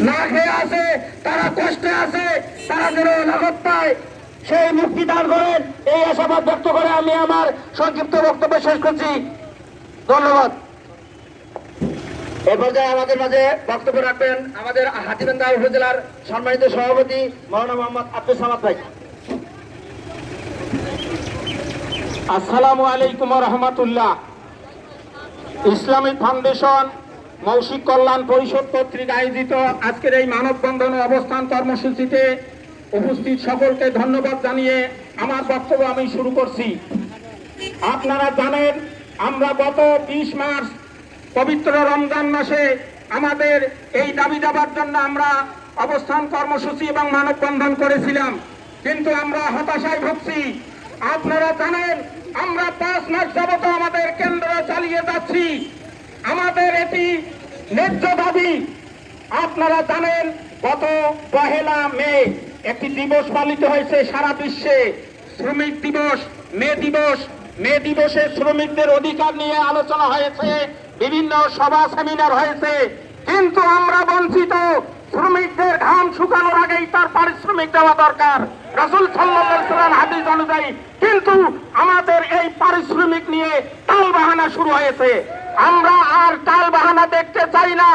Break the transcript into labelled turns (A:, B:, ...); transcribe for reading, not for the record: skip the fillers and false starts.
A: না খেয়ে আছে, তারা কষ্টে আছে, তারা যেন লাঘব পায় সেই মুক্তি দান করেন, এই আশাবাদ ব্যক্ত করে আমি আমার সংক্ষিপ্ত বক্তব্য শেষ করছি। ধন্যবাদ। এ পর্যায়ে আমাদের মাঝে বক্তব্য রাখবেন আমাদের হাতীবান্ধা উপজেলার সম্মানিত সভাপতি মাওলানা মোহাম্মদ আব্দুল সামাদ ভাই।
B: আসসালামু আলাইকুম রহমতুল্লাহ। ইসলামিক ফাউন্ডেশন মৌখিক কল্যাণ পরিষদ কর্তৃক আয়োজিত আজকের এই মানববন্ধন ও অবস্থান কর্মসূচিতে উপস্থিত সকলকে ধন্যবাদ জানিয়ে আমার বক্তব্য আমি শুরু করছি। আপনারা জানেন, আমরা গত 20 মার্চ পবিত্র রমজান মাসে আমাদের এই দাবি দাবার জন্য আমরা অবস্থান কর্মসূচি এবং মানববন্ধন করেছিলাম, কিন্তু আমরা হতাশায় ভুগছি। আপনারা জানেন, আমরা 5 মাস যাবত আমাদের কেন্দ্র চালিয়ে যাচ্ছি, আমাদের এটি ন্যায্য দাবি। আপনারা জানেন, গত 1 মে একটি দিবস পালিত হয়েছে সারা বিশ্বে, শ্রমিক দিবস, মে দিবস। মে দিবসে শ্রমিকদের অধিকার নিয়ে আলোচনা হয়েছে, বিভিন্ন সভা সেমিনার হয়েছে, কিন্তু আমরা বঞ্চিত। শ্রমিকদের ঘাম শুকানোর আগেই তার পারিশ্রমিক দেওয়া দরকার রাসূল সাল্লাল্লাহু আলাইহি ওয়াসাল্লাম হাদিস অনুযায়ী, কিন্তু আমাদের এই পারিশ্রমিক নিয়ে টাল বাহানা শুরু হয়েছে। আমরা আর টাল বাহানা দেখতে চাই না।